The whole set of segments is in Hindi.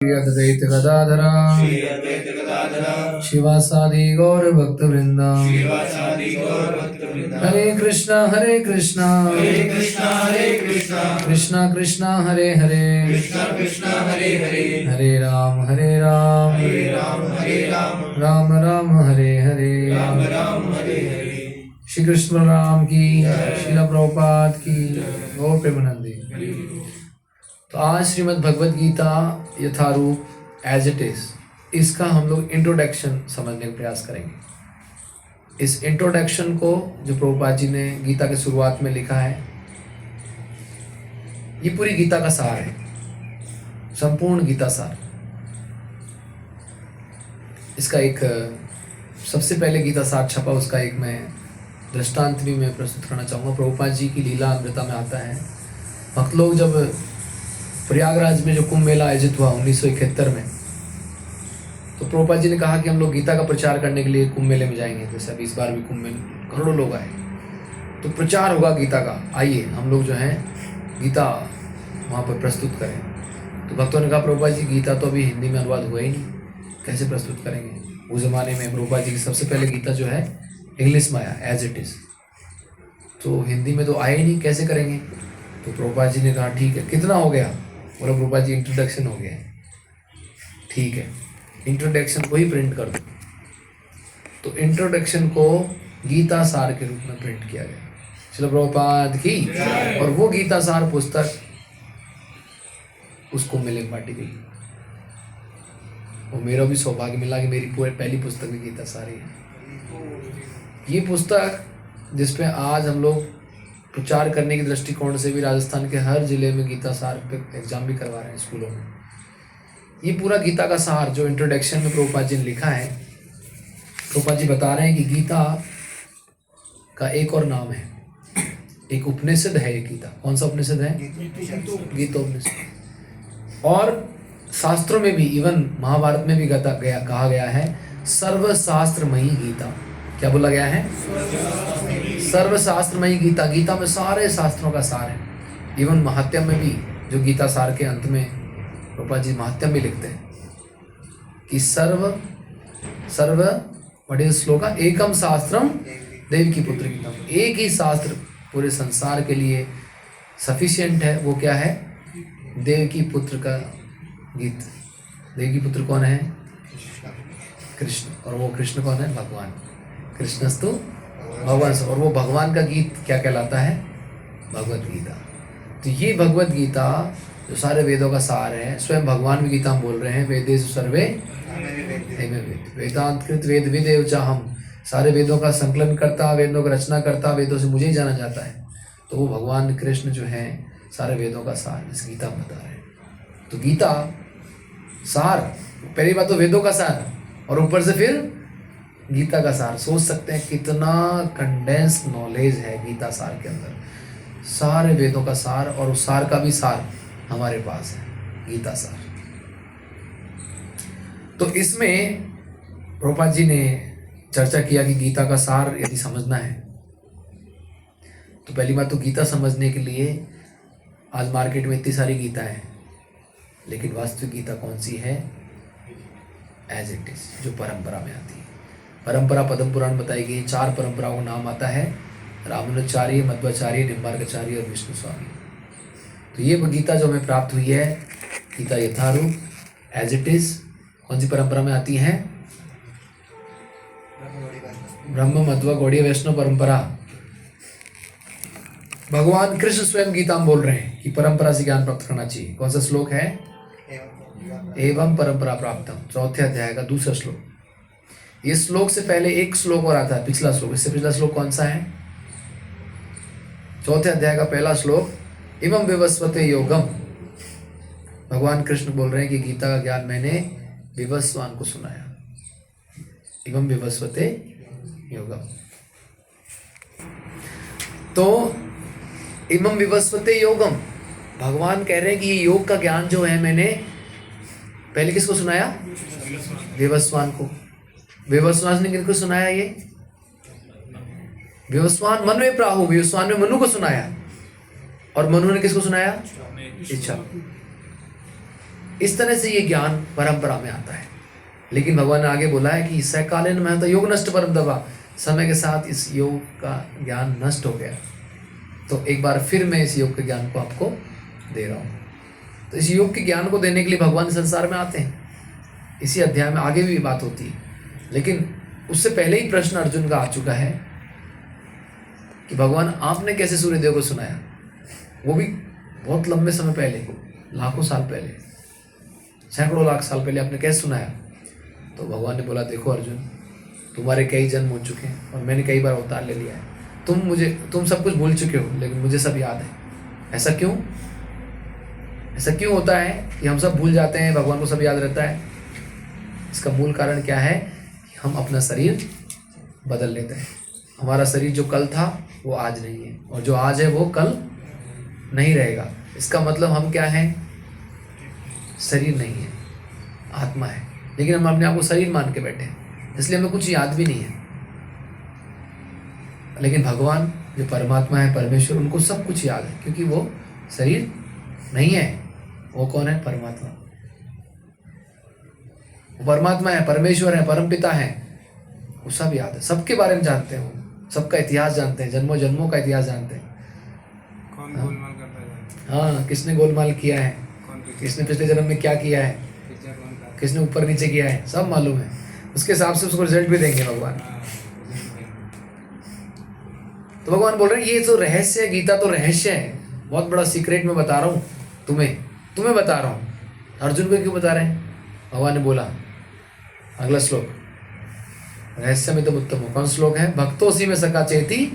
अद्वैत गदाधरा शिवासादि गौर भक्त वृंदा हरे कृष्णा कृष्णा कृष्णा हरे हरे हरे राम राम राम हरे हरे। श्री कृष्ण राम की, श्रील प्रभुपाद की, गौर प्रेमानंदी। तो आज Shrimad Bhagavad Gita Yatharup as it is, इसका हम लोग इंट्रोडक्शन समझने का प्रयास करेंगे। इस इंट्रोडक्शन को जो प्रभुपाद जी ने गीता के शुरुआत में लिखा है, ये पूरी गीता का सार है, संपूर्ण गीता सार। इसका एक सबसे पहले गीता सार छपा, उसका एक मैं दृष्टांत भी मैं प्रस्तुत करना चाहूँगा। प्रभुपाद जी की लीला अमृता में आता है, भक्त लोग जब प्रयागराज में जो कुंभ मेला आयोजित हुआ 1971 में, तो प्रभुपाद जी ने कहा कि हम लोग गीता का प्रचार करने के लिए कुंभ मेले में जाएंगे। जैसे अभी इस बार भी कुंभ मेले करोड़ों लोग आए, तो प्रचार होगा गीता का, आइए हम लोग जो है गीता वहाँ पर प्रस्तुत करें। तो भक्तों ने कहा प्रभुपाद जी गीता तो अभी हिंदी में अनुवाद हुआ ही नहीं, कैसे प्रस्तुत करेंगे। उस ज़माने में प्रभुपाद जी की सबसे पहले गीता जो है इंग्लिश में आया एज इट इज़, तो हिंदी में तो आया ही नहीं, कैसे करेंगे। तो प्रभुपाद जी ने कहा ठीक है, कितना हो गया। बोला प्रभुपाद जी इंट्रोडक्शन हो गया है, ठीक है इंट्रोडक्शन को ही प्रिंट कर दो। तो इंट्रोडक्शन को गीता सार के रूप में प्रिंट किया गया, श्रील प्रभुपाद की। और वो गीता सार पुस्तक उसको मिले बांटी गई। और मेरा भी सौभाग्य मिला कि मेरी पूरी पहली पुस्तक भी गीता सार ही है। ये पुस्तक जिसपे आज हम लोग प्रचार करने के दृष्टिकोण से भी राजस्थान के हर जिले में गीता सार पे एग्जाम भी करवा रहे हैं स्कूलों में। ये पूरा गीता का सार जो इंट्रोडक्शन में प्रभुपाद जी ने लिखा है, प्रभुपाद जी बता रहे हैं कि गीता का एक और नाम है, एक उपनिषद है ये गीता। कौन सा उपनिषद है? गीतोपनिषद। और शास्त्रों में भी, इवन महाभारत में भी कहा गया है सर्वशास्त्रमयी गीता। क्या बोला गया है? सर्वशास्त्रमयी गीता। गीता में सारे शास्त्रों का सार है। इवन महात्म्य में भी, जो गीता सार के अंत में प्रभुपाद जी महात्म्य भी लिखते हैं कि सर्व बड़े श्लोका एकम शास्त्रम देव की पुत्र गीता। एक ही शास्त्र पूरे संसार के लिए सफिशिएंट है, वो क्या है? देव की पुत्र का गीत। देव की पुत्र कौन है? कृष्ण। और वो कृष्ण कौन है? भगवान। कृष्णस्तु भगवान। और वो भगवान का गीत क्या कहलाता है? भगवद गीता। तो ये भगवद गीता जो सारे वेदों का सार है, स्वयं भगवान भी गीता में बोल रहे हैं वेदेषु सर्वे वेदांतकृत वेद विदेव चाहम। सारे वेदों का संकलन करता, वेदों का रचना करता, वेदों से मुझे ही जाना जाता है। तो वो भगवान कृष्ण जो है सारे वेदों का सार इस गीता में बता रहे हैं। तो गीता सार, पहली बात तो वेदों का सार, और ऊपर से फिर गीता का सार। सोच सकते हैं कितना कंडेंस नॉलेज है गीता सार के अंदर। सारे वेदों का सार, और उस सार का भी सार हमारे पास है, गीता सार। तो इसमें प्रभुपाद जी ने चर्चा किया कि गीता का सार यदि समझना है तो पहली बात तो गीता समझने के लिए आज मार्केट में इतनी सारी गीता है, लेकिन वास्तविक गीता कौन सी है? एज इट इज, जो परंपरा में आती है। परंपरा पद्म पुराण बताई गई। 4 परंपराओं का नाम आता है, रामानुजाचार्य, मध्वाचार्य, निम्बार्काचार्य और विष्णु स्वामी। तो ये गीता जो हमें प्राप्त हुई है, Gita Yatharup as it is, कौन सी परंपरा में आती है? ब्रह्म, मध्व, गौड़ीय, वैष्णव परंपरा। भगवान कृष्ण स्वयं गीता में बोल रहे हैं कि परंपरा से ज्ञान प्राप्त करना चाहिए। कौन सा श्लोक है? एवं परंपरा प्राप्तम, 4थे अध्याय का 2रा श्लोक। इस श्लोक से पहले एक श्लोक और आता है, पिछला श्लोक। इससे पिछला श्लोक कौन सा है? 4थे अध्याय का पहला श्लोक, इमं विवस्वते योगम। भगवान कृष्ण बोल रहे हैं कि गीता का ज्ञान मैंने विवस्वान को सुनाया। इमं विवस्वते योगम। तो इमं विवस्वते योगम, भगवान कह रहे हैं कि ये योग का ज्ञान जो है मैंने पहले किसको सुनाया? विवस्वान को। विवस्वान ने किसको सुनाया? ये विवस्वान मन में प्राहु, विवस्वान ने मनु को सुनाया। और मनु ने किसको सुनाया? इच्छा। इस तरह से ये ज्ञान परंपरा में आता है। लेकिन भगवान ने आगे बोला है कि सकालीन में तो योग नष्ट परम दवा, समय के साथ इस योग का ज्ञान नष्ट हो गया, तो एक बार फिर मैं इस योग के ज्ञान को आपको दे रहा हूँ। तो इस योग के ज्ञान को देने के लिए भगवान संसार में आते हैं। इसी अध्याय में आगे भी बात होती है, लेकिन उससे पहले ही प्रश्न अर्जुन का आ चुका है कि भगवान आपने कैसे सूर्यदेव को सुनाया, वो भी बहुत लंबे समय पहले, लाखों साल पहले, सैकड़ों लाख साल पहले आपने कैसे सुनाया। तो भगवान ने बोला, देखो अर्जुन, तुम्हारे कई जन्म हो चुके हैं और मैंने कई बार अवतार ले लिया है। तुम सब कुछ भूल चुके हो, लेकिन मुझे सब याद है। ऐसा क्यों होता है कि हम सब भूल जाते हैं, भगवान को सब याद रहता है? इसका मूल कारण क्या है कि हम अपना शरीर बदल लेते हैं। हमारा शरीर जो कल था वो आज नहीं है, और जो आज है वो कल नहीं रहेगा। इसका मतलब हम क्या हैं? शरीर नहीं है, आत्मा है। लेकिन हम अपने आप को शरीर मान के बैठे हैं, इसलिए हमें कुछ याद भी नहीं है। लेकिन भगवान जो परमात्मा है, परमेश्वर, उनको सब कुछ याद है, क्योंकि वो शरीर नहीं है। वो कौन है? परमात्मा। वो परमात्मा है, परमेश्वर है, परमपिता है। वो सब याद है, सबके बारे में जानते हैं, वो सबका इतिहास जानते हैं, जन्मों जन्मों का इतिहास जानते हैं। कौन गोलमाल करता है? हाँ, किसने गोलमाल किया है, किसने पिछले जन्म में क्या किया है, किसने ऊपर नीचे किया है, सब मालूम है। उसके हिसाब से उसको रिजल्ट भी देंगे भगवान। तो भगवान बोल रहे हैं ये जो रहस्य है, गीता तो रहस्य है, बहुत बड़ा सीक्रेट मैं बता रहा हूँ तुम्हें बता रहा हूँ। अर्जुन को क्यों बता रहे हैं? भगवान ने बोला, अगला श्लोक, रहस्य में तुम उत्तम हो। कौन श्लोक है? भक्तों सी में सका चेती,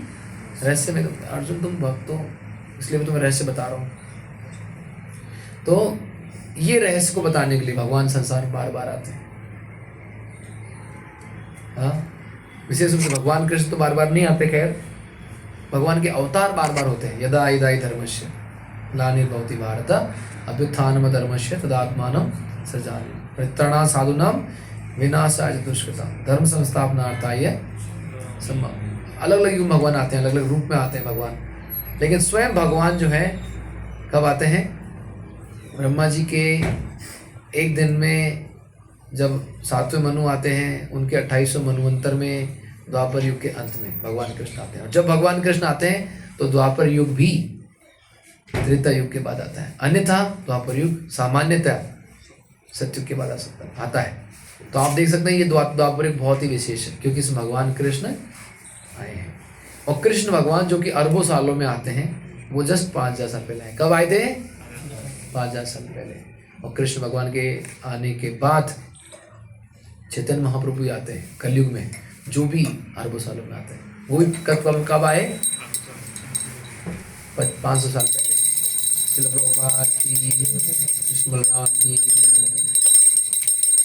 रहस्य में तुम। अर्जुन तुम भक्त हो, इसलिए मैं तुम्हें रहस्य बता रहा हूँ। तो ये रहस्य को बताने के लिए भगवान संसार बार बार आते हैं। हाँ, विशेष रूप से भगवान कृष्ण तो बार बार नहीं आते, खैर भगवान के अवतार बार बार होते हैं। यदा इदाई धर्मस्य ग्लानिर्भवति भारत अभ्युत्थानम धर्मस्य तदात्मानं सृजामि परित्राणाय साधूनां विनाशाय च दुष्कृतां धर्म संस्थापनार्थाय संभव। अलग अलग युग भगवान आते हैं, अलग अलग रूप में आते हैं भगवान। लेकिन स्वयं भगवान जो है कब आते हैं? ब्रह्मा जी के एक दिन में जब 7वें मनु आते हैं, उनके 28वें मनुवंतर में, द्वापर युग के अंत में भगवान कृष्ण आते हैं। और जब भगवान कृष्ण आते हैं तो द्वापर युग भी त्रेता युग के बाद आता है, अन्यथा द्वापर युग सामान्यतः सतयुग के बाद आता है। तो आप देख सकते हैं ये द्वापर युग बहुत ही विशेष है, क्योंकि इसमें भगवान कृष्ण आए हैं। और कृष्ण भगवान जो कि अरबों सालों में आते हैं, वो जस्ट 5000 साल पहले आए। कब आए थे? 5000 साल पहले। और कृष्ण भगवान के आने के बाद चैतन्य महाप्रभु आते हैं कलयुग में, जो भी अरबों सालों में आते हैं। वो भी कब आए? 500 साल पहले। श्रील प्रभुपाद की, कृष्ण बलराम की,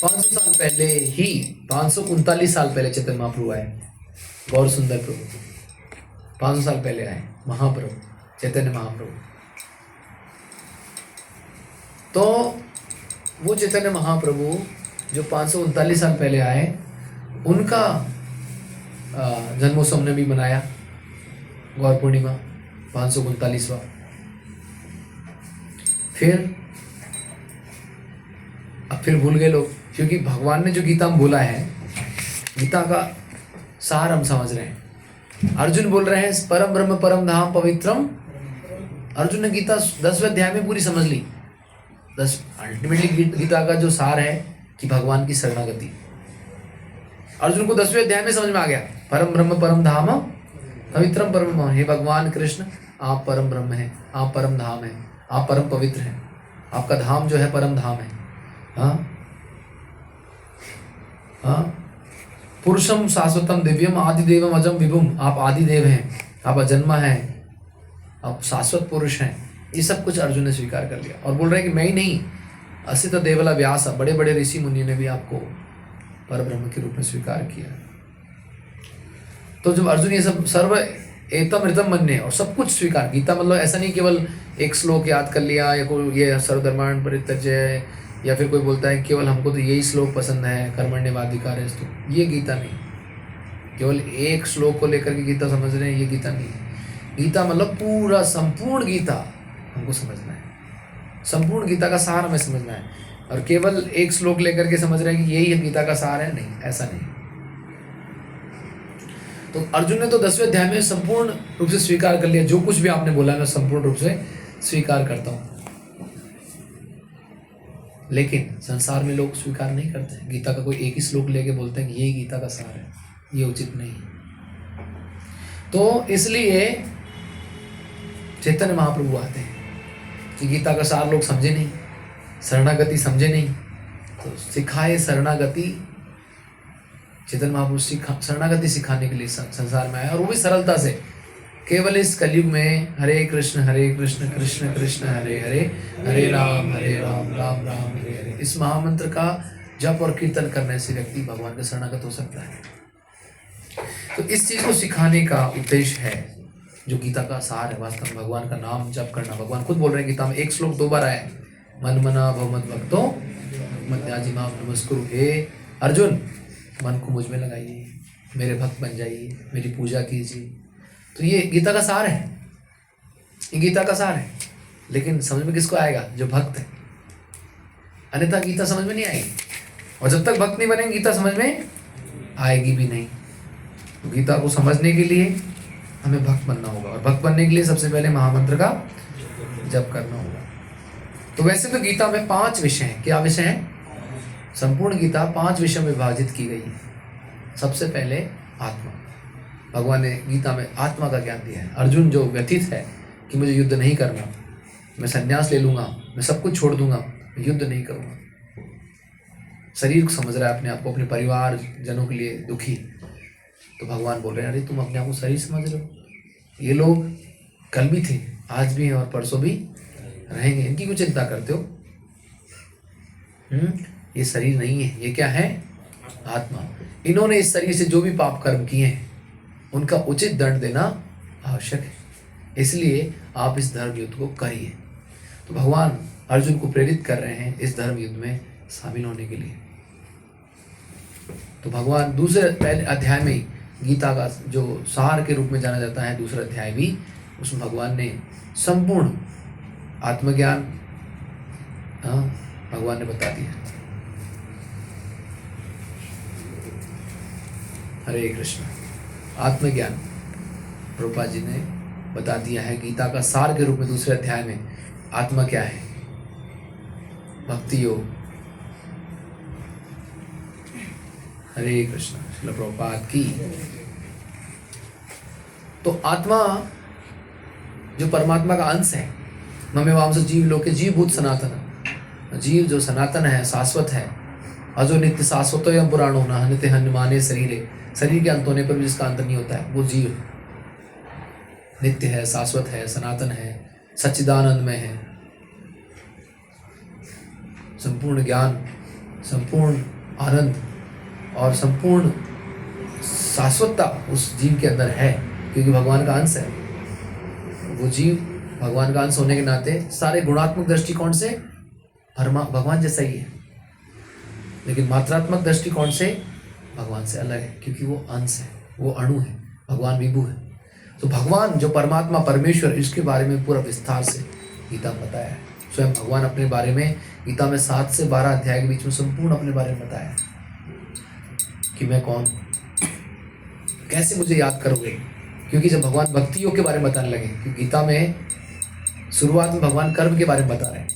500 साल पहले ही, 539 साल पहले चैतन्य महाप्रभु आए। गौर सुंदर प्रभु 500 साल पहले आए, महाप्रभु चैतन्य महाप्रभु। तो वो चैतन्य महाप्रभु जो 539 साल पहले आए, उनका जन्मोत्सव ने भी मनाया, गौर पूर्णिमा 539वां। फिर भूल गए लोग, क्योंकि भगवान ने जो गीता में बोला है, गीता का सार हम समझ रहे हैं। अर्जुन बोल रहे हैं परम ब्रह्म परम धाम पवित्रम। अर्जुन ने गीता 10वें अध्याय में पूरी समझ ली। अल्टीमेटली गीता का जो सार है कि भगवान की शरणागति, अर्जुन को 10वें अध्याय में समझ में आ गया। परम ब्रह्म परम धाम पवित्रम परम। हे भगवान कृष्ण, आप परम ब्रह्म हैं, आप परम धाम हैं, आप परम पवित्र हैं, आपका धाम जो है परम धाम है। हाँ, पुरुषम शाश्वतम दिव्यम आदिदेवम अजम विभुम। आप आदिदेव हैं, आप अजन्मा हैं, आप शाश्वत पुरुष हैं। ये सब कुछ अर्जुन ने स्वीकार कर लिया और बोल रहे हैं कि मैं ही नहीं, असित देवला व्यास, बड़े बड़े ऋषि मुनि ने भी आपको परब्रह्म के रूप में स्वीकार किया। तो जब अर्जुन ये सब सर्व एतम ऋतम मन्ये, और सब कुछ स्वीकार, गीता मतलब ऐसा नहीं केवल एक श्लोक याद कर लिया, या कोई ये सर्वधर्मान् परित्यज्य, या फिर कोई बोलता है केवल हमको तो यही श्लोक पसंद है, कर्मण्येवाधिकारस्तु। ये गीता नहीं, केवल एक श्लोक को लेकर के गीता समझ रहे हैं, ये गीता नहीं है। गीता मतलब पूरा संपूर्ण गीता हमको समझना है, संपूर्ण गीता का सार हमें समझना है। और केवल एक श्लोक लेकर के समझ रहे हैं कि यही है गीता का सार है। नहीं, ऐसा नहीं। तो अर्जुन ने तो 10वें अध्याय में संपूर्ण रूप से स्वीकार कर लिया, जो कुछ भी आपने बोला मैं संपूर्ण रूप से स्वीकार करता हूं। लेकिन संसार में लोग स्वीकार नहीं करते। गीता का कोई एक ही श्लोक लेके बोलते हैं कि यही गीता का सार है, ये उचित नहीं है। तो इसलिए चैतन्य महाप्रभु आते हैं कि गीता का सार लोग समझे नहीं, शरणागति समझे नहीं, तो सिखाए शरणागति। चैतन्य महाप्रभु शरणागति सिखाने के लिए संसार में आए, और वो भी सरलता से। केवल इस कलयुग में हरे कृष्ण कृष्ण कृष्ण हरे हरे, हरे राम राम राम हरे हरे, इस महामंत्र का जप और कीर्तन करने से व्यक्ति भगवान का शरणागत हो सकता है। तो इस चीज को सिखाने का उद्देश्य है जो गीता का सार है। वास्तव में भगवान का नाम जप करना, भगवान खुद बोल रहे हैं गीता में, एक श्लोक 2 बार आया है, मन मना भव मद भक्तो मत त्याजी माम नमस्कुरु। हे अर्जुन, मन को मुझ में लगाइए, मेरे भक्त बन जाइए, मेरी पूजा कीजिए। तो ये गीता का सार है, ये गीता का सार है। लेकिन समझ में किसको आएगा? जो भक्त है, अन्यथा गीता समझ में नहीं आएगी। और जब तक भक्त नहीं बनेंगे गीता समझ में आएगी भी नहीं। तो गीता को समझने के लिए हमें भक्त बनना होगा, और भक्त बनने के लिए सबसे पहले महामंत्र का जप करना होगा। तो वैसे तो गीता में 5 विषय हैं। क्या विषय हैं? संपूर्ण गीता 5 विषयों में विभाजित की गई है। सबसे पहले आत्मा। भगवान ने गीता में आत्मा का ज्ञान दिया है। अर्जुन जो व्यथित है कि मुझे युद्ध नहीं करना, मैं संन्यास ले लूंगा, मैं सब कुछ छोड़ दूंगा, मैं युद्ध नहीं करूंगा, शरीर को समझ रहा है अपने आप को, अपने परिवार जनों के लिए दुखी। तो भगवान बोल रहे हैं, अरे तुम अपने आप को शरीर समझ रहे हो, ये लोग कल भी थे, आज भी हैं और परसों भी रहेंगे, इनकी क्यों चिंता करते हो? ये शरीर नहीं है, ये क्या है? आत्मा। इन्होंने इस शरीर से जो भी पाप कर्म किए हैं उनका उचित दंड देना आवश्यक है, इसलिए आप इस धर्म युद्ध को करिए। तो भगवान अर्जुन को प्रेरित कर रहे हैं इस धर्म युद्ध में शामिल होने के लिए। तो भगवान दूसरे पहले अध्याय में गीता का जो सार के रूप में जाना जाता है, दूसरा अध्याय भी, उसमें भगवान ने संपूर्ण आत्मज्ञान भगवान ने बता दिया। हरे कृष्ण। आत्मज्ञान प्रभुपाद जी ने बता दिया है गीता का सार के रूप में दूसरे अध्याय में। आत्मा क्या है? भक्ति योग। हरे कृष्ण। श्रील प्रभुपाद की। तो आत्मा जो परमात्मा का अंश है, ममे वांस जीव लोके जीव भूत सनातन, जीव जो सनातन है, शाश्वत है, अजो नित्य शाश्वतोयम पुराणो न हन्यते हन्यमाने शरीरे, शरीर के अंत होने पर भी जिसका अंत नहीं होता है वो जीव नित्य है, शाश्वत है, सनातन है, सच्चिदानंदमय है। संपूर्ण ज्ञान, संपूर्ण आनंद और संपूर्ण शाश्वतता उस जीव के अंदर है, क्योंकि भगवान का अंश है। वो जीव भगवान का अंश होने के नाते सारे गुणात्मक दृष्टिकोण से भगवान जैसा ही है, लेकिन मात्रात्मक दृष्टिकोण से भगवान से अलग है, क्योंकि वो अंश है, वो अणु है, भगवान विभु है। तो भगवान जो परमात्मा परमेश्वर, इसके बारे में पूरा विस्तार से गीता में बताया है। स्वयं भगवान अपने बारे में गीता में 7 से 12 अध्याय के बीच में संपूर्ण अपने बारे में बताया है कि मैं कौन, कैसे मुझे याद करोगे। क्योंकि जब भगवान भक्ति योग के बारे में बताने लगे, क्योंकि गीता में शुरुआत में भगवान कर्म के बारे में बता रहे हैं,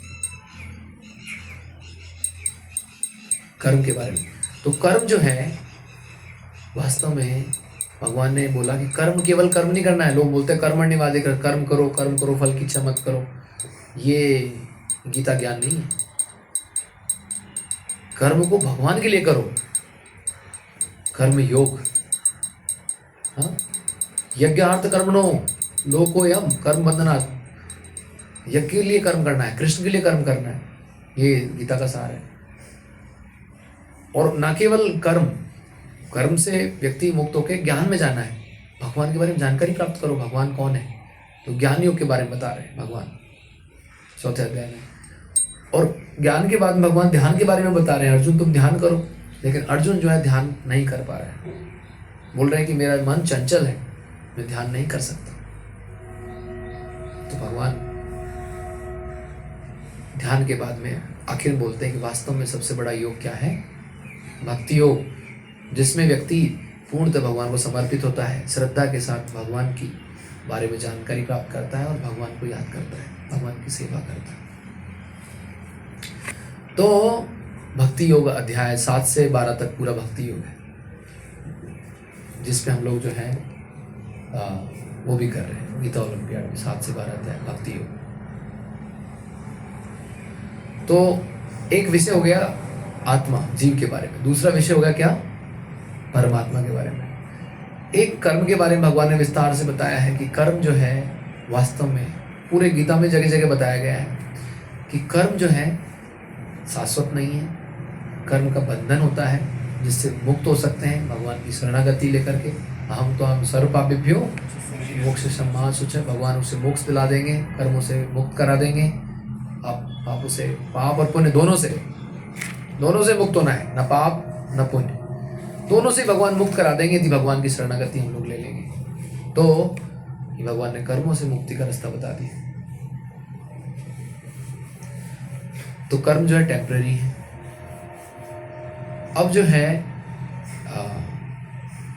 कर्म के बारे में। तो कर्म जो है वास्तव में भगवान ने बोला कि कर्म केवल कर्म नहीं करना है। लोग बोलते हैं कर्मण्यवादी कर, कर्म करो फल की इच्छा मत करो। ये गीता ज्ञान नहीं है। कर्म को भगवान के लिए करो, कर्म योग। हाँ, यज्ञार्थ कर्मणो लोकोयम कर्म बंधनात्, यज्ञ के लिए कर्म करना है, कृष्ण के लिए कर्म करना है, ये गीता का सार है। और न केवल कर्म से व्यक्ति मुक्त होकर ज्ञान में जाना है, भगवान के बारे में जानकारी प्राप्त करो, भगवान कौन है। तो ज्ञान योग के बारे में बता रहे हैं भगवान 4थे अध्याय में। और ज्ञान के बाद भगवान ध्यान के बारे में बता रहे हैं, अर्जुन तुम ध्यान करो। लेकिन अर्जुन जो है ध्यान नहीं कर पा रहा है, बोल रहे हैं कि मेरा मन चंचल है, मैं ध्यान नहीं कर सकता। तो भगवान ध्यान के बाद में आखिर बोलते हैं कि वास्तव में सबसे बड़ा योग क्या है? भक्ति योग, जिसमें व्यक्ति पूर्णतः भगवान को समर्पित होता है, श्रद्धा के साथ भगवान की बारे में जानकारी प्राप्त करता है और भगवान को याद करता है, भगवान की सेवा करता है। तो भक्ति योग अध्याय 7 से 12 तक पूरा भक्ति योग है, जिसपे हम लोग जो है वो भी कर रहे हैं गीता ओलंपियाड में 7 से 12 अध्याय भक्ति योग। तो एक विषय हो गया आत्मा जीव के बारे में, दूसरा विषय हो गया क्या? परमात्मा के बारे में। एक कर्म के बारे में भगवान ने विस्तार से बताया है कि कर्म जो है वास्तव में पूरे गीता में जगह जगह बताया गया है कि कर्म जो है शाश्वत नहीं है, कर्म का बंधन होता है जिससे मुक्त हो सकते हैं भगवान की शरणागति लेकर के। हम तो हम सर्व पापेभ्यो मोक्ष सम्मा शुच, भगवान उसे मोक्ष दिला देंगे, कर्मों से मुक्त करा देंगे। आप पापों से, पाप और पुण्य दोनों से मुक्त होना है, न पाप न पुण्य, दोनों से भगवान मुक्त करा देंगे यदि भगवान की शरणागति हम लोग ले लेंगे। तो ये भगवान ने कर्मों से मुक्ति का रास्ता बता दिया। तो कर्म जो है टेम्पररी है। अब जो है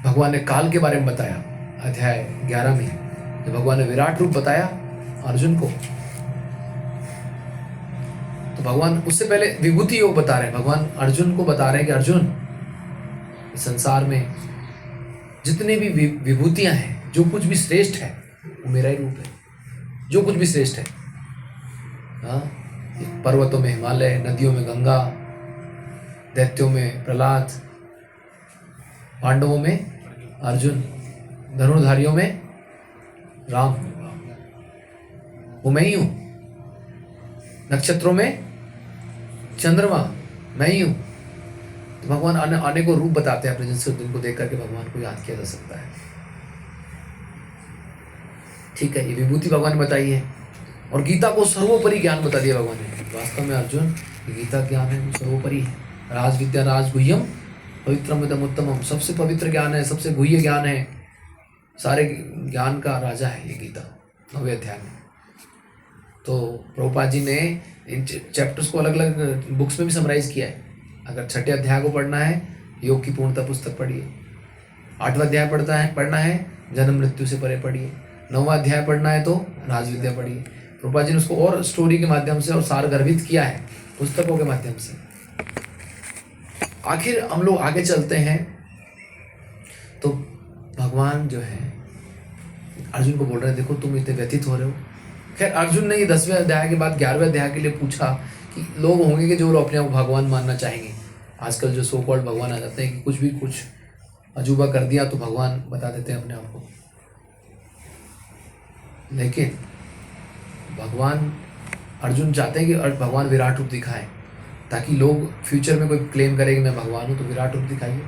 भगवान ने काल के बारे में बताया अध्याय 11 में, जब भगवान ने विराट रूप बताया अर्जुन को, तो भगवान उससे पहले विभूति योग बता रहे हैं। भगवान अर्जुन को बता रहे हैं कि अर्जुन, इस संसार में जितने भी विभूतियां हैं, जो कुछ भी श्रेष्ठ है वो मेरा ही रूप है। जो कुछ भी श्रेष्ठ है, हाँ, पर्वतों में हिमालय, नदियों में गंगा, दैत्यों में प्रहलाद, पांडवों में अर्जुन, धनुर्धारियों में राम, वो मैं ही हूं। नक्षत्रों में चंद्रमा, मैं ही हूं। तो भगवान अनेकों रूप बताते हैं अपने, जिनको देख करके भगवान को याद किया जा सकता है। ठीक है, ये विभूति भगवान ने बताई है। और गीता को सर्वोपरि ज्ञान बता दिया भगवान ने। वास्तव में अर्जुन, गीता ज्ञान है वो सर्वोपरि है। राज विद्या राज गुह्यम पवित्रम इदम उत्तमम, सबसे पवित्र ज्ञान है, सबसे गुह्य ज्ञान है, सारे ज्ञान का राजा है ये गीता 9वें अध्याय में। तो प्रभुपाद जी ने इन चैप्टर्स को अलग अलग बुक्स में भी समराइज किया है। अगर 6ठे अध्याय को पढ़ना है, योग की पूर्णता पुस्तक पढ़िए। 8वां अध्याय पढ़ना है जन्म मृत्यु से परे पढ़िए। 9वां अध्याय पढ़ना है तो राजविद्या पढ़िए। प्रभुपाद जी ने उसको और स्टोरी के माध्यम से और सार गर्भित किया है पुस्तकों के माध्यम से। आखिर हम लोग आगे चलते हैं तो भगवान जो है अर्जुन को बोल रहे हैं, देखो तुम इतने व्यतीत हो रहे हो। खैर अर्जुन ने ये 10वें अध्याय के बाद 11वें अध्याय के लिए पूछा कि लोग होंगे कि जो लोग अपने आप भगवान मानना चाहेंगे। आजकल जो सो कॉल्ड भगवान आ जाते हैं कि कुछ भी कुछ अजूबा कर दिया तो भगवान बता देते हैं अपने आप को। लेकिन भगवान, अर्जुन चाहते हैं कि भगवान विराट रूप दिखाए, ताकि लोग फ्यूचर में कोई क्लेम करे कि मैं भगवान हूँ तो विराट रूप दिखाइए।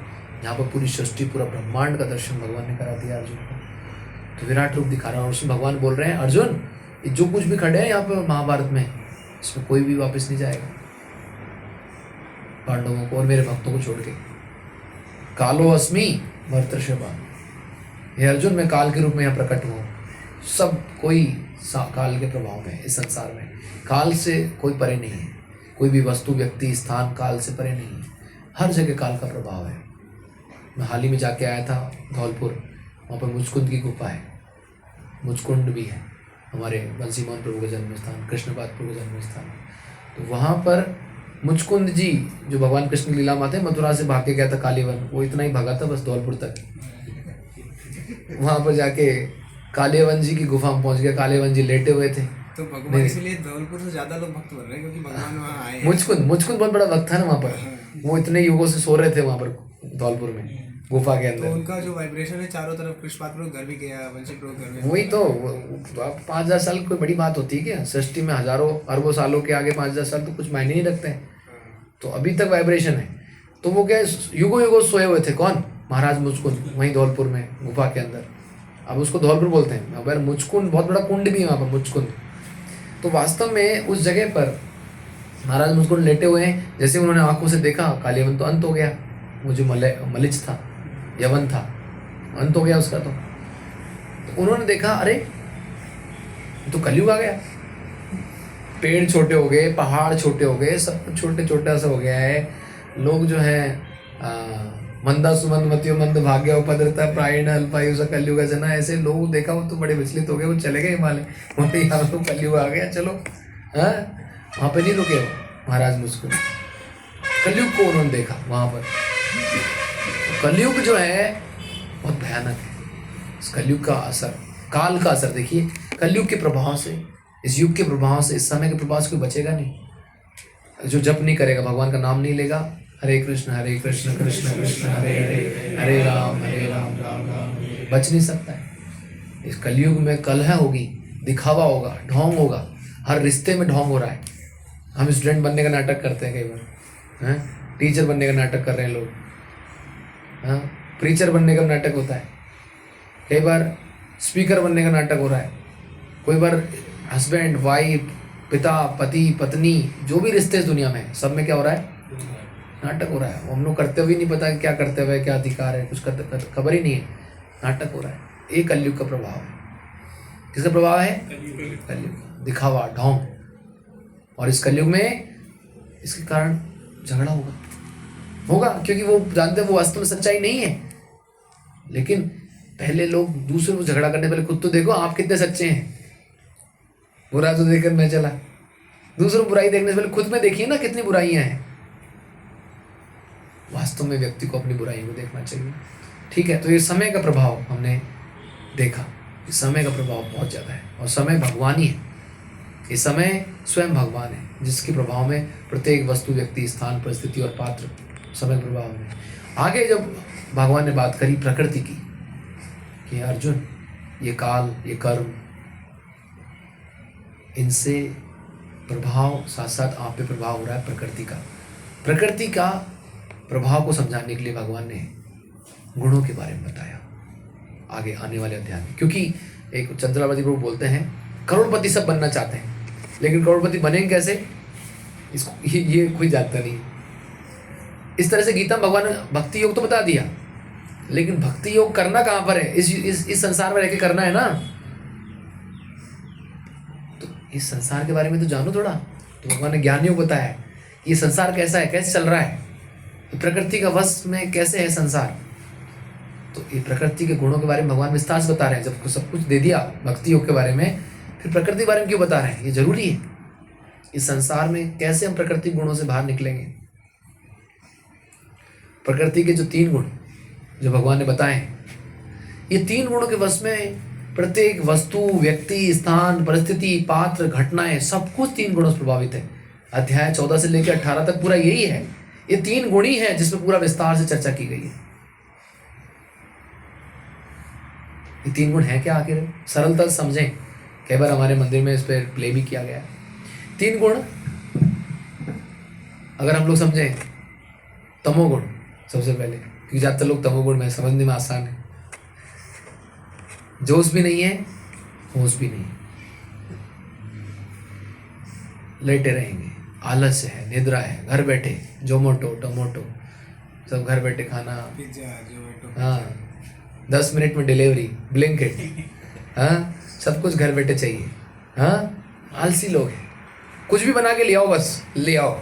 यहाँ पर पूरी सृष्टि, पूरा ब्रह्मांड का दर्शन भगवान ने करा दिया अर्जुन को। तो विराट रूप दिखा रहा है और उसमें भगवान बोल रहे हैं, अर्जुन ये जो कुछ भी खड़े हैं यहाँ पर महाभारत में, इसमें कोई भी वापस नहीं जाएगा पांडवों को और मेरे भक्तों को छोड़ के। कालो अस्मि भर्तृषभा, हे अर्जुन मैं काल के रूप में यहाँ प्रकट हुआ। सब कोई काल के प्रभाव में, इस संसार में काल से कोई परे नहीं है। कोई भी वस्तु, व्यक्ति, स्थान काल से परे नहीं है। हर जगह काल का प्रभाव है। मैं हाल ही में जाके आया था धौलपुर, वहाँ पर मुचकुंद की गुफा है, मुचकुंड भी है, हमारे बंसी मोहन प्रभु का जन्म स्थान, कृष्णपाद प्रभु का जन्म स्थान। तो वहाँ पर मुचकुंद जी, जो भगवान कृष्ण की लीला माते, मथुरा से भाग के गया था कालीवन, वो इतना ही भागा था बस धौलपुर तक। वहाँ पर जाके कालीवन जी की गुफा में पहुँच गया। कालीवन जी लेटे हुए थे। तो भगवान इसलिए धौलपुर से ज्यादा लोग भक्त बन रहे हैं क्योंकि भगवान वहाँ आए हैं। मुचकुंद बहुत बड़ा भक्त था ना वहाँ पर। वो इतने युगों से सो रहे थे वहाँ पर धौलपुर में गुफा के अंदर। तो उनका जो वाइब्रेशन है चारों तरफ, कृष्णपाद प्रभु घर भी गया, वंशी प्रभु घर भी। वही तो आप 5000 साल कोई बड़ी बात होती है क्या? सृष्टि में हजारों अरबों सालों के आगे 5000 साल तो कुछ मायने नहीं रखते हैं। तो अभी तक वाइब्रेशन है। तो वो क्या युगों युगों सोए हुए थे। कौन? महाराज मुचकुंद, वहीं धौलपुर में गुफा के अंदर। अब उसको धौलपुर बोलते हैं। अब मुचकुंद बहुत बड़ा कुंड भी है वहाँ पर, मुचकुंद। तो वास्तव में उस जगह पर महाराज मुचकुंद लेटे हुए हैं। जैसे उन्होंने आंखों से देखा कालीवन तो अंत हो गया। वो जो मलिच था, यवन था, अंत हो गया उसका। तो उन्होंने देखा अरे तो कलयुग आ गया। पेड़ छोटे हो गए, पहाड़ छोटे हो गए, सब कुछ छोटे छोटा सा हो गया है। लोग जो है मंदा सुमन मतियो मंद भाग्य उपद्रता प्रायण अल्पायु सा कलयुग जना, ऐसे लोग देखा वो तो बड़े विचलित हो गए, वो चले गए हिमालय, बोले यहाँ तो कलयुग आ गया, चलो। हाँ, वहाँ पे नहीं रुके वो महाराज मुझको, कलयुग को उन्होंने देखा वहाँ पर। कलयुग जो है बहुत भयानक है। इस कलयुग का असर, काल का असर देखिए, कलयुग के प्रभाव से, इस युग के प्रभाव से, इस समय के प्रभाव से कोई बचेगा नहीं। जो जप नहीं करेगा, भगवान का नाम नहीं लेगा, हरे कृष्ण कृष्ण कृष्ण हरे हरे, हरे राम राम राम, बच नहीं सकता है। इस कलयुग में कलह होगी, दिखावा होगा, ढोंग होगा, हर रिश्ते में ढोंग हो रहा है। हम स्टूडेंट बनने का नाटक करते हैं कई बार, हैं, टीचर बनने का नाटक कर रहे हैं लोग, हाँ, प्रीचर बनने का नाटक होता है, कई बार स्पीकर बनने का नाटक हो रहा है, कोई बार हस्बैंड वाइफ, पिता पति पत्नी, जो भी रिश्ते इस दुनिया में, सब में क्या हो रहा है, नाटक हो रहा है। हम लोग करते हुए नहीं पता क्या करते हुए, क्या अधिकार है, कुछ करते खबर ही नहीं है, नाटक हो रहा है। ये कलयुग का प्रभाव है। किसका प्रभाव है? कलयुग, दिखावा, ढोंग। और इस कलयुग में इसके कारण झगड़ा होगा, क्योंकि वो जानते हैं वो वास्तव में सच्चाई नहीं है। लेकिन पहले लोग दूसरे को झगड़ा करने, पहले खुद तो देखो आप कितने सच्चे हैं। बुरा तो देखकर मैं चला, दूसरों को बुराई देखने से पहले खुद में देखिए ना कितनी बुराइयां हैं। वास्तव में व्यक्ति को अपनी बुराई को देखना चाहिए। ठीक है, तो ये समय का प्रभाव हमने देखा, इस समय का प्रभाव बहुत ज़्यादा है, और समय भगवान ही है। ये समय स्वयं भगवान है, जिसके प्रभाव में प्रत्येक वस्तु, व्यक्ति, स्थान, परिस्थिति और पात्र समय प्रभाव में। आगे जब भगवान ने बात करी प्रकृति की कि अर्जुन, ये काल, ये कर्म, इनसे प्रभाव साथ साथ आप पे प्रभाव हो रहा है प्रकृति का। प्रकृति का प्रभाव को समझाने के लिए भगवान ने गुणों के बारे में बताया आगे आने वाले अध्याय में। क्योंकि एक चंद्रावती प्रभु बोलते हैं करोड़पति सब बनना चाहते हैं, लेकिन करोड़पति बनेंगे कैसे, इसको ये कोई जानता नहीं। इस तरह से गीता में भगवान ने भक्ति योग तो बता दिया, लेकिन भक्ति योग करना कहाँ पर है? इस संसार में रहकर करना है ना। तो इस संसार के बारे में तो जानो थोड़ा। तो भगवान ने ज्ञान योग बताया ये संसार कैसा है, कैसे चल रहा है, प्रकृति का वश में कैसे है संसार। तो ये प्रकृति के गुणों के बारे में भगवान विस्तार से बता रहे हैं। जब सब कुछ दे दिया भक्ति योग के बारे में, फिर प्रकृति के बारे में क्यों बता रहे हैं? ये जरूरी है। इस संसार में कैसे हम प्रकृति गुणों से बाहर निकलेंगे। प्रकृति के जो 3 गुण जो भगवान ने बताए, ये 3 गुणों के वश में प्रत्येक वस्तु, व्यक्ति, स्थान, परिस्थिति, पात्र, घटनाएं, सब कुछ 3 गुणों से प्रभावित है। अध्याय 14 से लेकर 18 तक पूरा यही है। ये 3 गुण ही है जिसमें पूरा विस्तार से चर्चा की गई है। ये 3 गुण है क्या आखिर? सरलता से समझें। कई बार हमारे मंदिर में इस पर प्ले भी किया गया। 3 गुण अगर हम लोग समझें, तमोगुण सबसे पहले, क्योंकि ज़्यादातर लोग तमोगुण में समझने में आसान है। जोश भी नहीं है, होश भी नहीं, लेटे रहेंगे, आलस्य है, निद्रा है, घर बैठे जोमोटो टोमोटो सब घर बैठे खाना, पिज्जा, जोमेटो, हाँ 10 मिनट में डिलीवरी, ब्लिंकिट, हाँ सब कुछ घर बैठे चाहिए। हाँ आलसी लोग हैं, कुछ भी बना के ले आओ, बस ले आओ,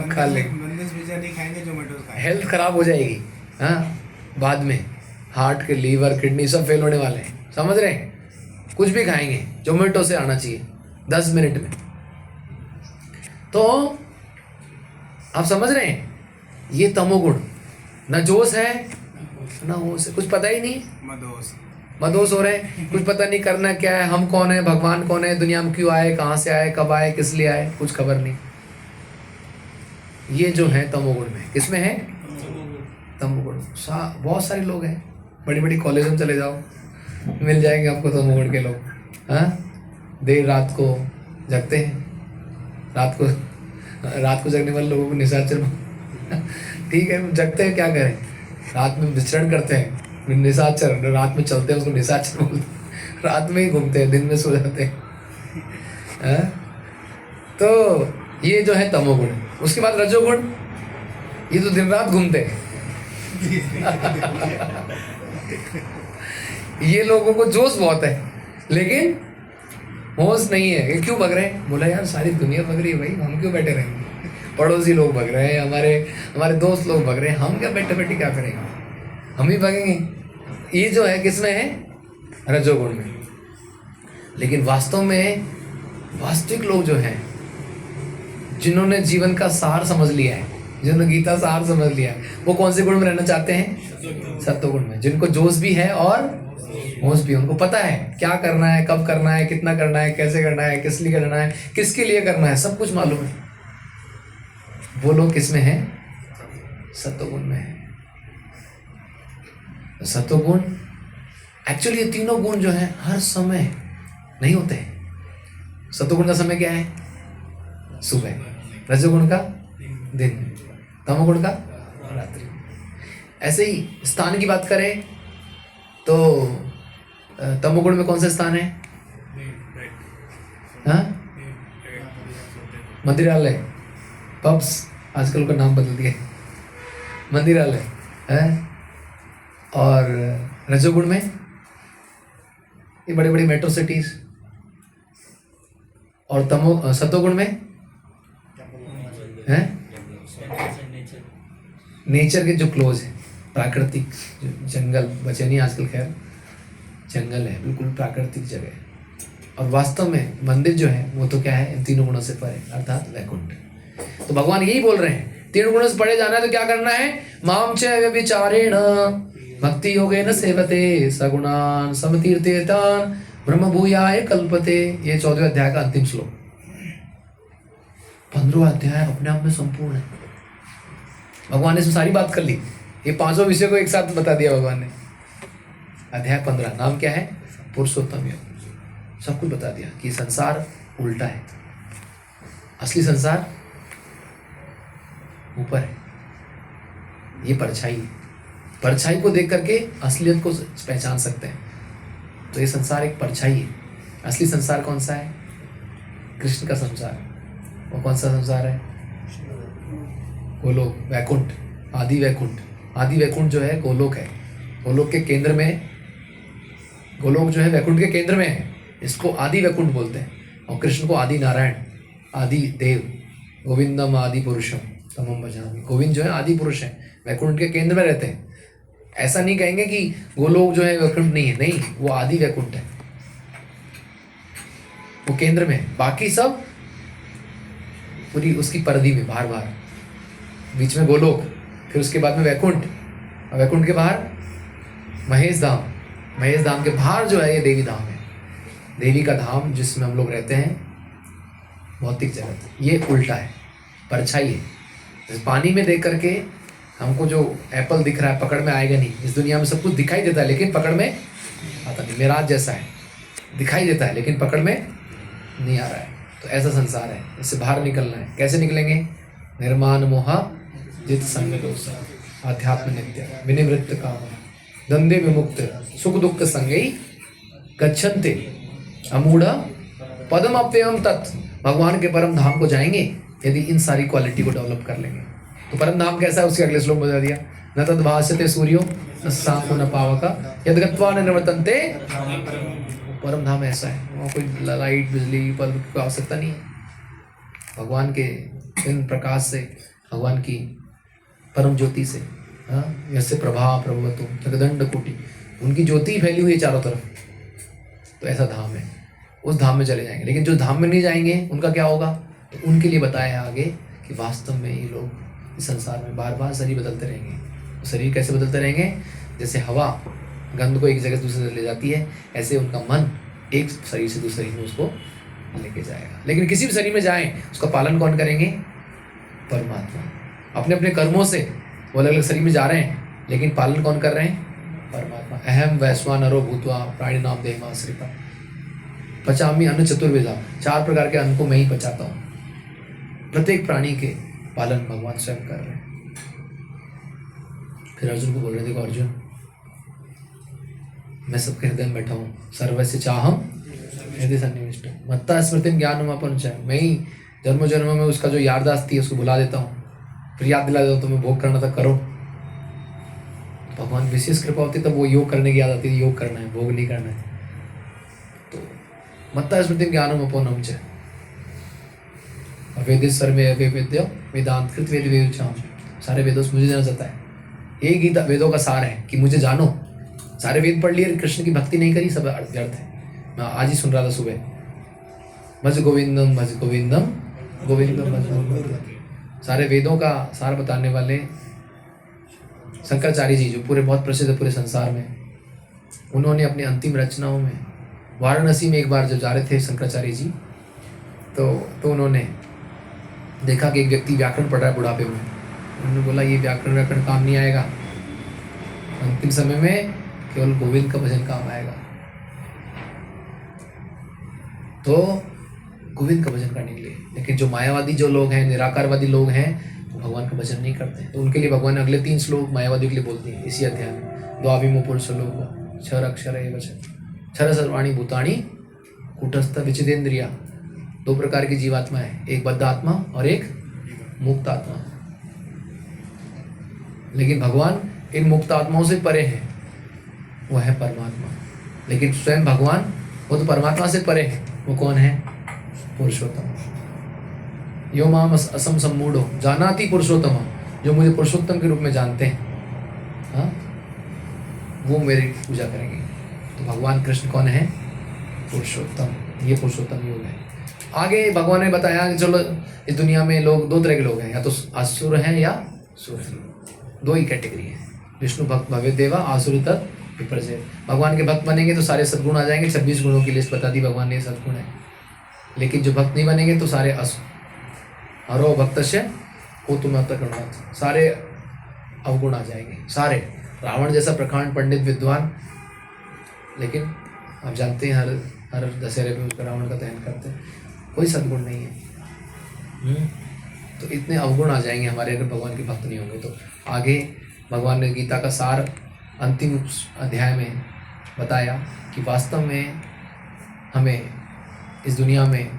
खा लेंगे। मंदिर से पिज्जा नहीं खाएंगे, जोमेटो से खाएंगे। हेल्थ खराब हो जाएगी। हाँ बाद में हार्ट के, लीवर, किडनी सब फेल होने वाले हैं, समझ रहे हैं। कुछ भी खाएंगे, जोमेटो से आना चाहिए 10 मिनट में। तो आप समझ रहे हैं, ये तमोगुण, न जोश है ना होश है, कुछ पता ही नहीं, मदोस हो रहे हैं, कुछ पता नहीं करना क्या है, हम कौन है, भगवान कौन है, दुनिया में क्यों आए, कहाँ से आए, कब आए, किस लिए आए, कुछ खबर नहीं। ये जो है तमोगुण में, किसमें है? तमोगुण। बहुत सारे लोग हैं, बड़ी बड़ी कॉलेज में चले जाओ, मिल जाएंगे आपको तमोगुण के लोग। हाँ देर रात को जगते हैं, रात को जगने वाले लोगों को निशाचर ठीक है, जगते हैं, क्या करें, रात में विचरण करते हैं, निशाचर, रात में चलते हैं उसको निशाचर बोलते हैं, रात में ही घूमते हैं, दिन में सो जाते हैं। तो ये जो है तमोगुण। उसके बाद रजोगुण, ये तो दिन रात घूमते हैं ये लोगों को जोश बहुत है, लेकिन होश नहीं है। ये क्यों भग रहे हैं? बोला यार सारी दुनिया भग रही है भाई, हम क्यों बैठे रहेंगे? पड़ोसी लोग भग रहे हैं, हमारे हमारे दोस्त लोग भग रहे हैं, हम क्या बैठे बैठे क्या करेंगे? हम ही भगेंगे। ये जो है किसमें है? रजोगुण में। लेकिन वास्तव में वास्तविक लोग जो हैं, जिन्होंने जीवन का सार समझ लिया है, जिन्होंने गीता सार समझ लिया है, वो कौन से गुण में रहना चाहते हैं? सत्वगुण में। जिनको जोश भी है और होश भी, उनको पता है क्या करना है, कब करना है, कितना करना है, कैसे करना है, किस लिए करना है, किसके लिए करना है, सब कुछ मालूम है। वो लोग किस में है? सत्वगुण में है। सत्वगुण एक्चुअली ये तीनों गुण जो है हर समय नहीं होते हैं। सत्वगुण का समय क्या है? सुबह। रजोगुण का दिन। तमोगुण का रात्रि। ऐसे ही स्थान की बात करें तो तमोगुण में कौन सा स्थान है? हाँ, मंदिरालय, पब्स, आजकल का नाम बदल दिया, मंदिरालय है। और रजोगुण में ये बड़ी बड़ी मेट्रो सिटीज। और सत्वगुण में है नेचर के जो क्लोज है, प्राकृतिक जंगल बचे नहीं आजकल, खैर जंगल है, बिल्कुल प्राकृतिक जगह है। और वास्तव में मंदिर जो है वो तो क्या है? इन तीनों गुणों से परे, अर्थात वैकुंठ। तो भगवान यही बोल रहे हैं, तीन गुणों से परे जाना है तो क्या करना है? माम च व्यभिचारेण भक्ति योगेन सेवते सगुणान समतीर्थेतान ब्रह्म भूयाय कल्पते। ये 14वें अध्याय का अंतिम श्लोक। 15वां अध्याय अपने आप में संपूर्ण है। भगवान ने इसमें सारी बात कर ली। ये 5 विषय को एक साथ बता दिया भगवान ने। अध्याय 15 नाम क्या है? पुरुषोत्तम योग। सब कुछ बता दिया कि संसार उल्टा है, असली संसार ऊपर है, ये परछाई है। परछाई को देख करके असलियत को पहचान सकते हैं। तो ये संसार एक परछाई है। असली संसार कौन सा है? कृष्ण का संसार। वो कौन सा संसार है? गोलोक, वैकुंठ, आदि वैकुंठ। आदि वैकुंठ जो है गोलोक है। गोलोक के केंद्र में, गोलोक जो है वैकुंठ के केंद्र में है, इसको आदि वैकुंठ बोलते हैं। और कृष्ण को आदि नारायण, आदि देव, गोविंदम आदि पुरुषम तमम भजामि। गोविंद जो है आदि पुरुष है, वैकुंठ के केंद्र में रहते हैं। ऐसा नहीं कहेंगे कि गोलोक जो है वैकुंठ नहीं है, नहीं, वो आदि वैकुंठ है, वो केंद्र में है। बाकी सब पूरी उसकी परिधि में, बाहर बाहर, बीच में गोलोक, फिर उसके बाद में वैकुंठ, और वैकुंठ के बाहर महेश धाम, महेश धाम के बाहर जो है ये देवी धाम है, देवी का धाम जिसमें हम लोग रहते हैं, भौतिक जगत। ये उल्टा है, परछाई है। जैसे पानी में देख करके हमको जो एप्पल दिख रहा है पकड़ में आएगा नहीं। इस दुनिया में सब कुछ दिखाई देता है लेकिन पकड़ में आता नहीं। मिराज जैसा है, दिखाई देता है लेकिन पकड़ में नहीं आ रहा है। तो ऐसा संसार है, इससे बाहर निकलना है। कैसे निकलेंगे? निर्माण मोहा जित संग दोष आध्यात्म नित्य विनिवृत्त काम धंधे विमुक्त सुख दुख संगई गच्छन्ते अमूढ़ पदम अप्ययम तत्। भगवान के परम धाम को जाएंगे यदि इन सारी क्वालिटी को डेवलप कर लेंगे। तो परम धाम कैसा है उसके अगले श्लोक बता दिया। न तद भास्यते सूर्यो न सांको न पावक यद गत्वा न निवर्तन्ते। परम धाम ऐसा है, वहाँ कोई लाइट बिजली बल्ब की आवश्यकता नहीं है। भगवान के इन प्रकाश से, भगवान की परम ज्योति से, जैसे प्रभा प्रभवतु जगदंड कोटि, उनकी ज्योति फैली हुई है चारों तरफ। तो ऐसा धाम है, उस धाम में चले जाएंगे। लेकिन जो धाम में नहीं जाएंगे उनका क्या होगा? तो उनके लिए बताया आगे कि वास्तव में ये लोग इस संसार में बार बार शरीर बदलते रहेंगे। तो शरीर कैसे बदलते रहेंगे? जैसे हवा गंध को एक जगह से दूसरे जगह ले जाती है, ऐसे उनका मन एक शरीर से दूसरे शरीर में उसको लेके जाएगा। लेकिन किसी भी शरीर में जाएं उसका पालन कौन करेंगे? परमात्मा। अपने अपने कर्मों से वो अलग अलग शरीर में जा रहे हैं लेकिन पालन कौन कर रहे हैं? परमात्मा। अहम वैश्वानरो भूत्वा प्राणी नाम देहमाश्रिता पचामी अन्न चतुर्विधा। 4 प्रकार के अन्न को मैं ही पचाता हूँ। प्रत्येक प्राणी के पालन भगवान स्वयं कर रहे हैं। फिर अर्जुन को बोल रहे, देखो अर्जुन, मैं सबके हृदय में बैठा हूँ, सर्वस्य चाहम हृदय सन्निविष्ट मत्ता स्मृति ज्ञान अपनुचय। मैं ही जन्मों जन्मों में उसका जो याददाश्त थी उसको भुला देता हूँ, फिर याद दिला देता हूँ तुम्हें भोग करना था करो। भगवान विशेष कृपा होती तब वो योग करने की याद आती थी, योग करना है, भोग नहीं करना है। तो मत्ता स्मृति ज्ञानम अपोनम च वेद सर्वे वेद्य वेदांत कृत वेद वेदचाम। सारे वेदों से मुझे जाना चाहता है, यही गीता वेदों का सार है कि मुझे जानो। सारे वेद पढ़ लिए, कृष्ण की भक्ति नहीं करी, सब व्यर्थ है। मैं आज ही सुन रहा था सुबह, भज गोविंदम भज गोविंदम गोविंदम भज गोविंदम। सारे वेदों का सार बताने वाले शंकराचार्य जी, जो पूरे बहुत प्रसिद्ध है पूरे संसार में, उन्होंने अपनी अंतिम रचनाओं में वाराणसी में एक बार जब जा रहे थे शंकराचार्य जी, तो उन्होंने देखा कि एक व्यक्ति व्याकरण पढ़ रहा है बुढ़ापे में। उन्होंने बोला ये व्याकरण काम नहीं आएगा, अंतिम समय में केवल गोविंद का भजन काम आएगा। तो गोविंद का भजन करने के लिए, लेकिन जो मायावादी जो लोग हैं, निराकारवादी लोग हैं, वो भगवान का भजन नहीं करते। तो उनके लिए भगवान ने अगले 3 श्लोक मायावादी के लिए बोलते हैं इसी अध्याय में। द्वाविमो पुरुष लोग क्षर अक्षर एव च क्षर सर्वाणी भूतानि कूटस्थ विचिदेन्द्रिया। 2 प्रकार की जीवात्मा है, एक बद्ध आत्मा और एक मुक्त आत्मा। लेकिन भगवान इन मुक्त आत्माओं से परे है, वो है परमात्मा। लेकिन स्वयं भगवान वो तो परमात्मा से परे है। वो कौन है? पुरुषोत्तम। यो माम असम सम्मूढ़ो जानाति पुरुषोत्तम, जो मुझे पुरुषोत्तम के रूप में जानते हैं, हाँ, वो मेरी पूजा करेंगे। तो भगवान कृष्ण कौन है? पुरुषोत्तम। ये पुरुषोत्तम योग है। आगे भगवान ने बताया कि चलो इस दुनिया में लोग 2 तरह के लोग हैं, या तो असुर हैं या सुर हैं। 2 ही कैटेगरी है। विष्णु भक्त भवे देवा आसुर तत् विपर्जय। भगवान के भक्त बनेंगे तो सारे सद्गुण आ जाएंगे। 26 गुणों की लिस्ट बता दी भगवान ने, सद्गुण है। लेकिन जो भक्त नहीं बनेंगे तो सारे असुर। हरो भक्तस्य हो तुम अब तक, सारे अवगुण आ जाएंगे। सारे रावण जैसा प्रकांड पंडित विद्वान, लेकिन आप जानते हैं हर दशहरे में उसका रावण का दहन करते हैं, कोई सद्गुण नहीं है। तो इतने अवगुण आ जाएंगे हमारे अगर भगवान के भक्त नहीं होंगे। तो आगे भगवान ने गीता का सार अंतिम अध्याय में बताया कि वास्तव में हमें इस दुनिया में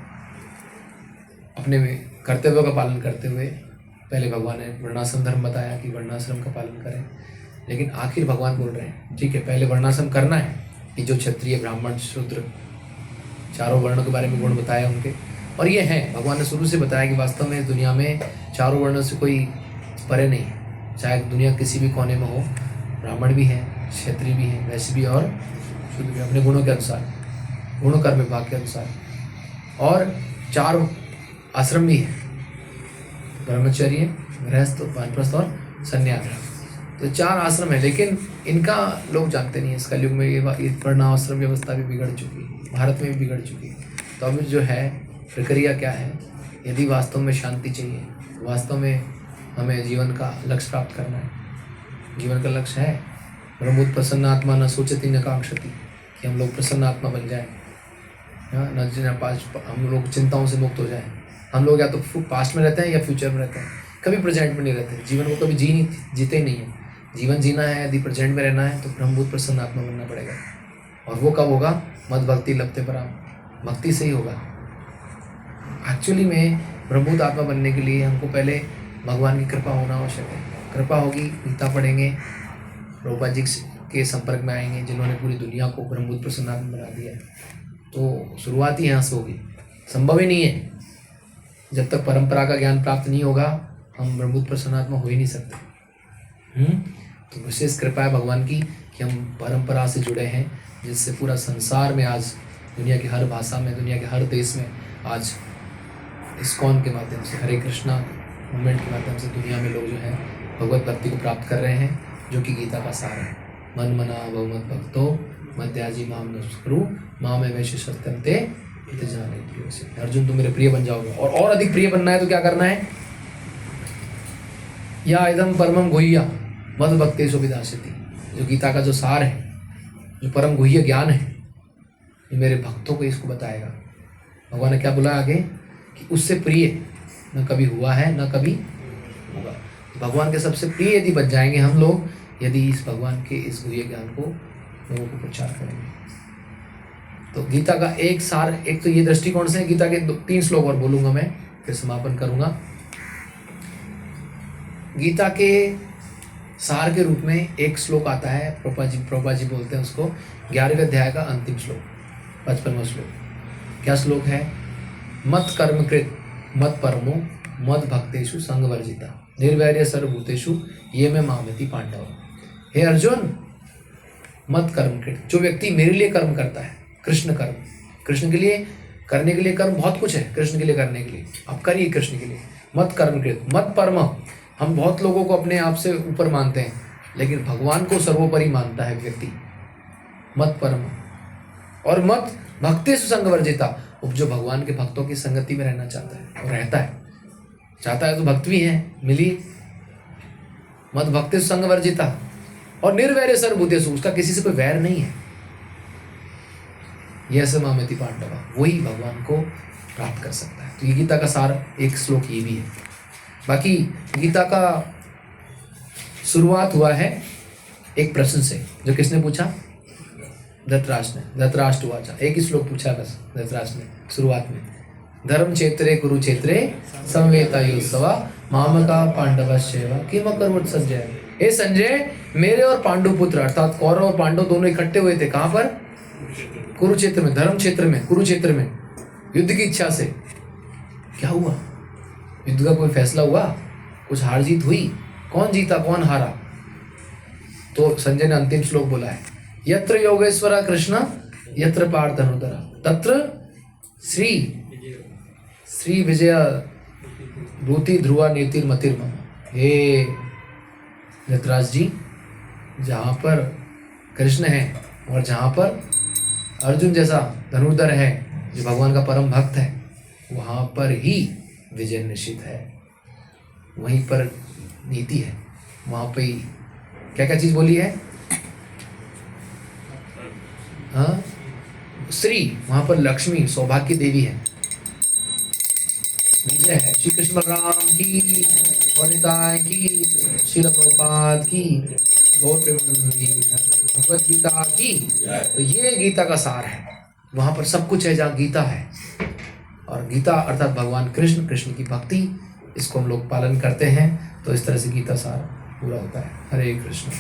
अपने कर्तव्यों का पालन करते हुए, पहले भगवान ने वर्णाश्रम धर्म बताया कि वर्णाश्रम का पालन करें, लेकिन आखिर भगवान बोल रहे हैं ठीक है पहले वर्णाश्रम करना है कि जो क्षत्रिय ब्राह्मण शूद्र 4 वर्णों के बारे में गुण बताया उनके, और ये हैं। भगवान ने शुरू से बताया कि वास्तव में इस दुनिया में 4 वर्णों से कोई परे नहीं है। चाहे दुनिया किसी भी कोने में हो, ब्राह्मण भी हैं, क्षत्रिय भी हैं, वैश्य भी और शूद्र भी, अपने गुणों के अनुसार, गुण कर्म विभाग के अनुसार। और 4 आश्रम भी हैं, ब्रह्मचर्य, गृहस्थ, वानप्रस्थ और सन्यास। तो 4 आश्रम है, लेकिन इनका लोग जानते नहीं है। इस कलयुग में ये वर्णाश्रम व्यवस्था भी बिगड़ चुकी है, भारत में भी बिगड़ चुकी है। तो अब जो है प्रक्रिया क्या है, यदि वास्तव में शांति चाहिए, वास्तव में हमें जीवन का लक्ष्य प्राप्त करना है। जीवन का लक्ष्य है ब्रह्मोत प्रसन्न आत्मा न सोचती न कांक्षति, कि हम लोग प्रसन्न आत्मा बन जाए, हम लोग चिंताओं से मुक्त हो जाए। हम लोग या तो पास्ट में रहते हैं या फ्यूचर में रहते हैं, कभी प्रेजेंट में नहीं रहते। जीवन को कभी जीते ही नहीं है। जीवन जीना है, यदि प्रेजेंट में रहना है तो ब्रह्मभूत प्रसन्न आत्मा बनना पड़ेगा। और वो कब होगा? मद भक्ति लभते पराम, भक्ति से ही होगा। एक्चुअली में ब्रह्मभूत आत्मा बनने के लिए हमको पहले भगवान की कृपा होना आवश्यक है। कृपा होगी, गीता पढ़ेंगे, प्रभुपाद जी के संपर्क में आएंगे जिन्होंने पूरी दुनिया को ब्रह्मभूत प्रसन्न आत्मा बना दिया है। तो शुरुआत ही यहाँ से होगी। संभव ही नहीं है, जब तक परंपरा का ज्ञान प्राप्त नहीं होगा हम ब्रह्मभूत प्रसन्न आत्मा हो ही नहीं सकते। तो विशेष कृपा है भगवान की कि हम परंपरा से जुड़े हैं, जिससे पूरा संसार में आज दुनिया की हर भाषा में, दुनिया के हर देश में आज इस्कॉन के माध्यम से, हरे कृष्णा मूवमेंट के माध्यम से दुनिया में लोग जो है भगवत भक्ति को प्राप्त कर रहे हैं, जो कि गीता का सार है। मन मना भगवत भक्तो मध्याजी माम नमस्कुरु माम वैश्य सत्यम ते इत जाने प्रिय से। अर्जुन तुम मेरे प्रिय बन जाओगे, और अधिक प्रिय बनना है तो क्या करना है? या इदम परमम गुह्य मद भक्ति सुविदासति, जो गीता का जो सार है, जो परम गुह्य ज्ञान है, ये मेरे भक्तों को इसको बताएगा। भगवान ने क्या बोला आगे कि उससे प्रिय न कभी हुआ है न कभी होगा। भगवान के सबसे प्रिय यदि बच जाएंगे हम लोग, यदि इस भगवान के इस गुह्य ज्ञान को लोगों को प्रचार करेंगे। तो गीता का एक सार, एक तो ये दृष्टिकोण से, गीता के 3 श्लोक और बोलूंगा मैं, फिर समापन करूंगा। गीता के सार के रूप में एक श्लोक आता है, प्रभुपाद जी बोलते हैं उसको 11वें अध्याय का अंतिम श्लोक, 55वां श्लोक। क्या श्लोक है? मत कर्मकृत मत परमो मद भक्तेषु संग वर्जिता निर्वैर्य सर्वभूतेषु ये में मामति पांडव। हे अर्जुन, मत कर्मकृत, जो व्यक्ति मेरे लिए कर्म करता है, कृष्ण कर्म, कृष्ण के लिए करने के लिए कर्म बहुत कुछ है, कृष्ण के लिए करने के लिए आप करिए कृष्ण के लिए। मत कर्मकृत मत परम, हम बहुत लोगों को अपने आप से ऊपर मानते हैं, लेकिन भगवान को सर्वोपरि मानता है व्यक्ति। मत परम और मत भक्ति सुसंग वर्जिता, जो भगवान के भक्तों की संगति में रहना चाहता है और रहता है, चाहता है तो भक्त भी है, मिली। मत भक्ति सुसंग वर्जिता और निर्वैर्य सर्वभूतेषु, उसका किसी से कोई वैर नहीं है। यह मामेति पांडवा, वही भगवान को प्राप्त कर सकता है। तो ये गीता का सार एक श्लोक ये भी है। बाकी गीता का शुरुआत हुआ है एक प्रश्न से, जो किसने पूछा? धृतराष्ट्र ने। धृतराष्ट्र वाचा, एक ही श्लोक पूछा बस धृतराष्ट्र ने शुरुआत में। धर्म क्षेत्रे कुरुक्षेत्रे समवेतायुत्सवा मामका पांडवश्चैव किम अकरवत् संजय। हे संजय, मेरे और पांडु पुत्र अर्थात कौरव और पांडव दोनों इकट्ठे हुए थे। कहाँ पर? कुरुक्षेत्र में, धर्म क्षेत्र में, कुरुक्षेत्र में, युद्ध की इच्छा से। क्या हुआ? युद्ध का कोई फैसला हुआ? कुछ हार जीत हुई? कौन जीता कौन हारा? तो संजय ने अंतिम श्लोक बोला है, यत्र योगेश्वरा कृष्ण यत्र पार्थ धनुर्धरा तत्र श्री विजय भूति ध्रुवा नीतिर मतिर्मम। हे धृतराज जी, जहाँ पर कृष्ण है और जहाँ पर अर्जुन जैसा धनुर्धर है, जो भगवान का परम भक्त है, वहाँ पर ही विजय निश्चित है, वहीं पर नीति है, वहाँ पे ही क्या क्या चीज़ बोली है? हाँ, श्री, वहाँ पर लक्ष्मी सौभाग्य देवी है, विजय है। श्री कृष्ण बलराम की, वनिताएं की, श्रील प्रभुपाद की, गौर प्रेमानंद की, भगवद गीता की। तो ये गीता का सार है। वहाँ पर सब कुछ है जहाँ गीता है। और गीता अर्थात भगवान कृष्ण, कृष्ण की भक्ति, इसको हम लोग पालन करते हैं तो इस तरह से गीता सार पूरा होता है। हरे कृष्ण।